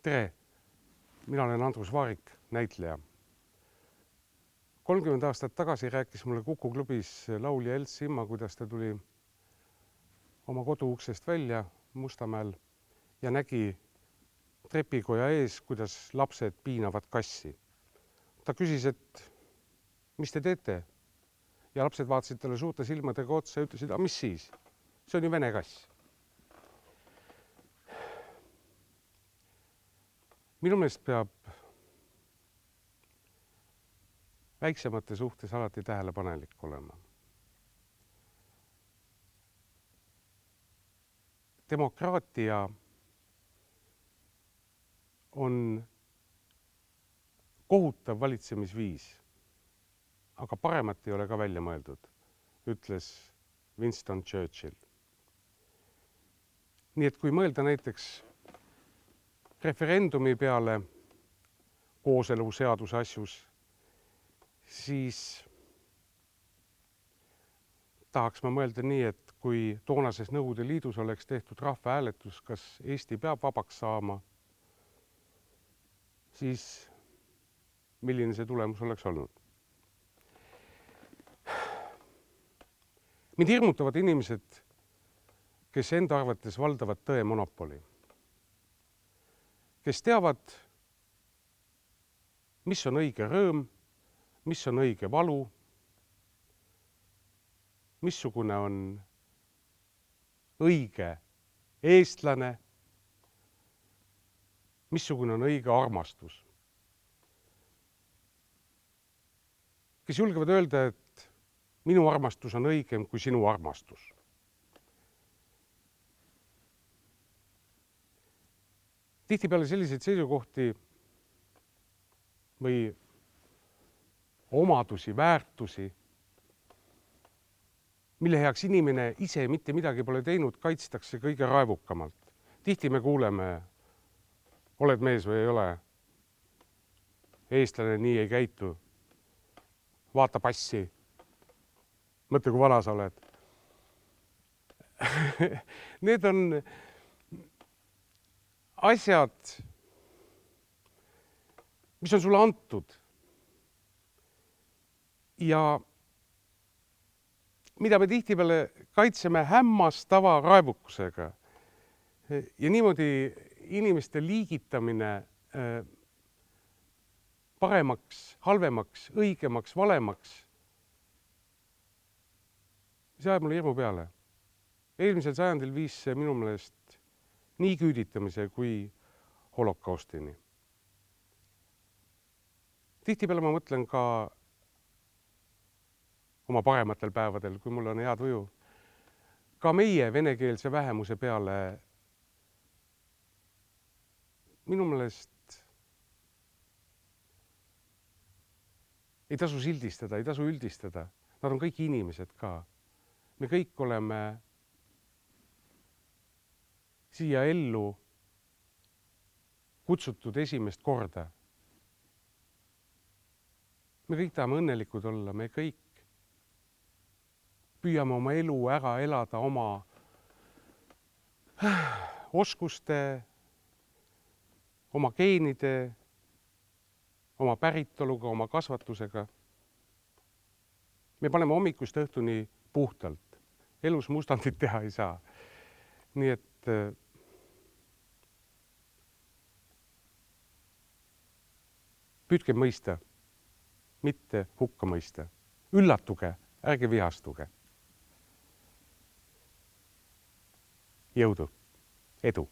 Tere, mina olen Andrus Vaarik, näitleja. 30 aastat tagasi rääkis mulle Kuku klubis laulja Elts Simma, kuidas ta tuli oma koduuksest välja Mustamäel ja nägi trepikoja ees, kuidas lapsed piinavad kassi. Ta küsis, et mis te teete? Ja lapsed vaatasid talle suurte silmadega otsa ja ütlesid, mis siis? See on ju vene kass. Minu meelest peab väiksemate suhtes alati tähelepanelik olema. Demokraatia on kohutav valitsemisviis, aga paremat ei ole ka välja mõeldud, ütles Winston Churchill. Nii et kui mõelda näiteks referendumi peale kooseluseaduse asjus, siis tahaks ma mõelda nii, et kui toonases Nõukogude Liidus oleks tehtud rahvahääletus, kas Eesti peab vabaks saama, siis milline see tulemus oleks olnud. Mind hirmutavad inimesed, kes enda arvates valdavad tõe monopoli, kes teavad, mis on õige rõõm, mis on õige valu, missugune on õige eestlane, missugune on õige armastus. Kes julgevad öelda, et minu armastus on õigem kui sinu armastus. Tihtipeale selliseid seisukohti või omadusi, väärtusi, mille heaks inimene ise mitte midagi pole teinud, kaitstakse kõige raevukamalt. Tihti me kuuleme, oled mees või ei ole, eestlane nii ei käitu, vaata passi, mõtle, kui vana sa oled. Need on asjad, mis on sulle antud ja mida me tihtipeale kaitseme hämmastava raevukusega. Ja niimoodi inimeste liigitamine paremaks, halvemaks, õigemaks, valemaks, see ajab mulle hirmu peale. Eelmisel sajandil viis see minu meelest nii küüditamise kui holokaustini. Tihtipeale ma mõtlen ka oma parematel päevadel, kui mul on hea tuju, ka meie venekeelse vähemuse peale minu meelest ei tasu sildistada, ei tasu üldistada. Nad on kõik inimesed ka. Me kõik oleme siia ellu kutsutud esimest korda. Me kõik tahame õnnelikud olla, me kõik püüame oma elu ära elada oma oskuste, oma geenide, oma päritoluga, oma kasvatusega. Me paneme hommikust õhtuni puhtalt. Elus mustandit teha ei saa. Nii et püüdke mõista, mitte hukka mõista. Üllatuge, ärge vihastuge. Jõudu, edu!